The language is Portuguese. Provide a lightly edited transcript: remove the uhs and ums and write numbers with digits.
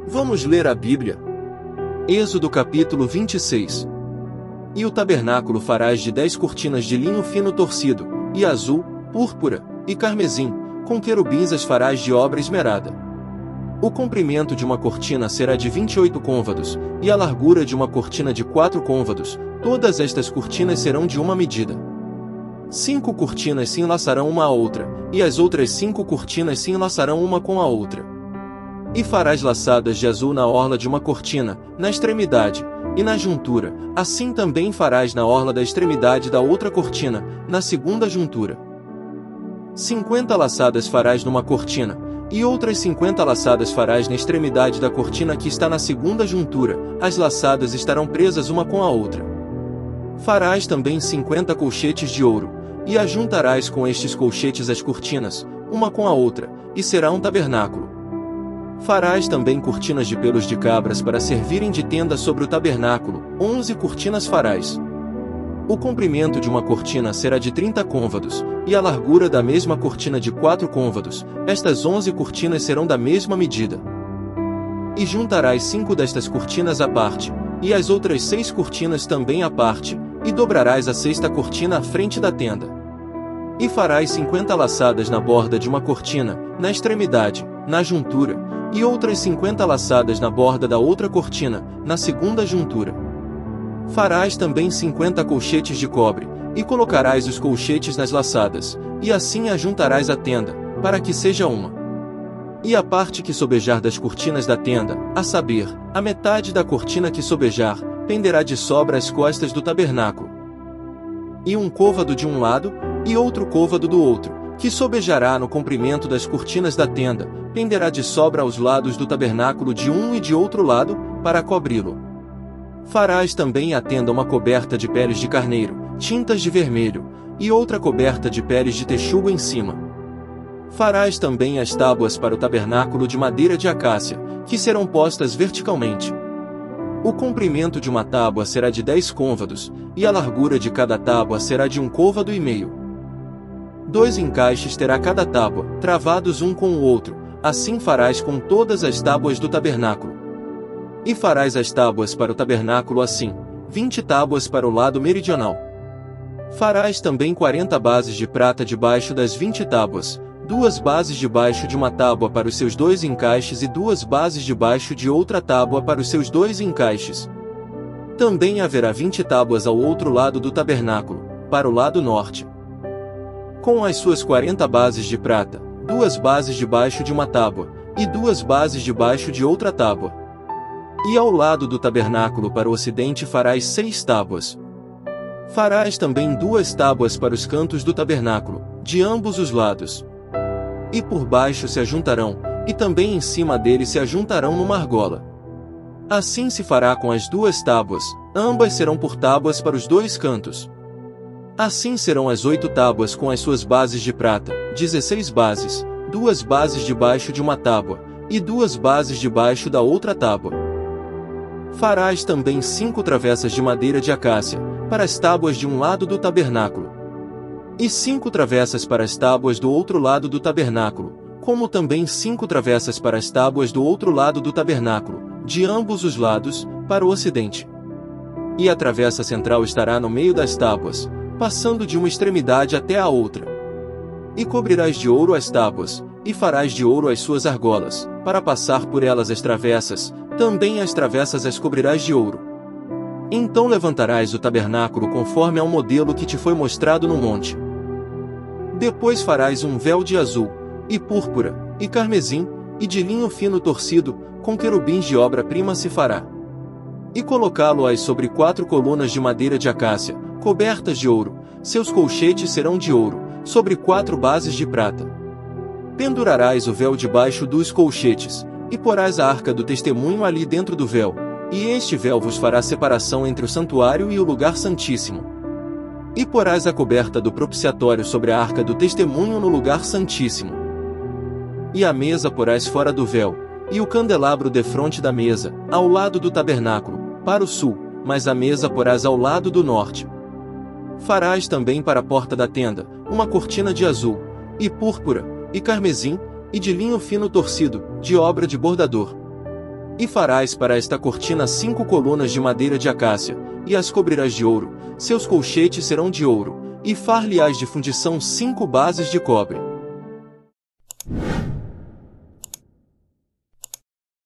Vamos ler a Bíblia. Êxodo capítulo 26. E o tabernáculo farás de 10 cortinas de linho fino torcido, e azul, púrpura, e carmesim, com querubins as farás de obra esmerada. O comprimento de uma cortina será de 28 côvados, e a largura de uma cortina de 4 côvados, todas estas cortinas serão de uma medida. 5 cortinas se enlaçarão uma à outra, e as outras 5 cortinas se enlaçarão uma com a outra. E farás laçadas de azul na orla de uma cortina, na extremidade, e na juntura, assim também farás na orla da extremidade da outra cortina, na segunda juntura. 50 laçadas farás numa cortina, e outras 50 laçadas farás na extremidade da cortina que está na segunda juntura, as laçadas estarão presas uma com a outra. Farás também 50 colchetes de ouro, e ajuntarás com estes colchetes as cortinas, uma com a outra, e será um tabernáculo. Farás também cortinas de pelos de cabras para servirem de tenda sobre o tabernáculo, 11 cortinas farás. O comprimento de uma cortina será de 30 côvados, e a largura da mesma cortina de 4 côvados, estas 11 cortinas serão da mesma medida. E juntarás 5 destas cortinas à parte, e as outras 6 cortinas também à parte, e dobrarás a 6ª cortina à frente da tenda. E farás 50 laçadas na borda de uma cortina, na extremidade, na juntura, e outras 50 laçadas na borda da outra cortina, na segunda juntura. Farás também 50 colchetes de cobre, e colocarás os colchetes nas laçadas, e assim ajuntarás a tenda, para que seja uma. E a parte que sobejar das cortinas da tenda, a saber, a metade da cortina que sobejar, penderá de sobra às costas do tabernáculo. E um côvado de um lado, e outro côvado do outro, que sobejará no comprimento das cortinas da tenda, penderá de sobra aos lados do tabernáculo de um e de outro lado, para cobri-lo. Farás também à tenda uma coberta de peles de carneiro, tintas de vermelho, e outra coberta de peles de texugo em cima. Farás também as tábuas para o tabernáculo de madeira de acácia, que serão postas verticalmente. O comprimento de uma tábua será de 10 côvados, e a largura de cada tábua será de 1,5 côvado. 2 encaixes terá cada tábua, travados um com o outro, assim farás com todas as tábuas do tabernáculo. E farás as tábuas para o tabernáculo assim, 20 tábuas para o lado meridional. Farás também 40 bases de prata debaixo das 20 tábuas, 2 bases debaixo de uma tábua para os seus 2 encaixes e 2 bases debaixo de outra tábua para os seus 2 encaixes. Também haverá 20 tábuas ao outro lado do tabernáculo, para o lado norte. Com as suas 40 bases de prata, 2 bases debaixo de uma tábua, e 2 bases debaixo de outra tábua. E ao lado do tabernáculo para o ocidente farás 6 tábuas. Farás também 2 tábuas para os cantos do tabernáculo, de ambos os lados. E por baixo se ajuntarão, e também em cima dele se ajuntarão numa argola. Assim se fará com as 2 tábuas, ambas serão por tábuas para os 2 cantos. Assim serão as 8 tábuas com as suas bases de prata, 16 bases, 2 bases debaixo de uma tábua, e 2 bases debaixo da outra tábua. Farás também 5 travessas de madeira de acácia, para as tábuas de um lado do tabernáculo. E 5 travessas para as tábuas do outro lado do tabernáculo, como também 5 travessas para as tábuas do outro lado do tabernáculo, de ambos os lados, para o ocidente. E a travessa central estará no meio das tábuas, passando de uma extremidade até a outra. E cobrirás de ouro as tábuas, e farás de ouro as suas argolas, para passar por elas as travessas, também as travessas as cobrirás de ouro. Então levantarás o tabernáculo conforme ao modelo que te foi mostrado no monte. Depois farás um véu de azul, e púrpura, e carmesim, e de linho fino torcido, com querubins de obra-prima se fará. E colocá-lo-ás sobre 4 colunas de madeira de acácia, cobertas de ouro, seus colchetes serão de ouro, sobre 4 bases de prata. Pendurarás o véu debaixo dos colchetes, e porás a arca do testemunho ali dentro do véu, e este véu vos fará separação entre o santuário e o lugar santíssimo. E porás a coberta do propiciatório sobre a arca do testemunho no lugar santíssimo. E a mesa porás fora do véu, e o candelabro defronte da mesa, ao lado do tabernáculo, para o sul, mas a mesa porás ao lado do norte. Farás também para a porta da tenda, uma cortina de azul, e púrpura, e carmesim, e de linho fino torcido, de obra de bordador. E farás para esta cortina 5 colunas de madeira de acácia, e as cobrirás de ouro, seus colchetes serão de ouro, e far-lhe-ás de fundição 5 bases de cobre.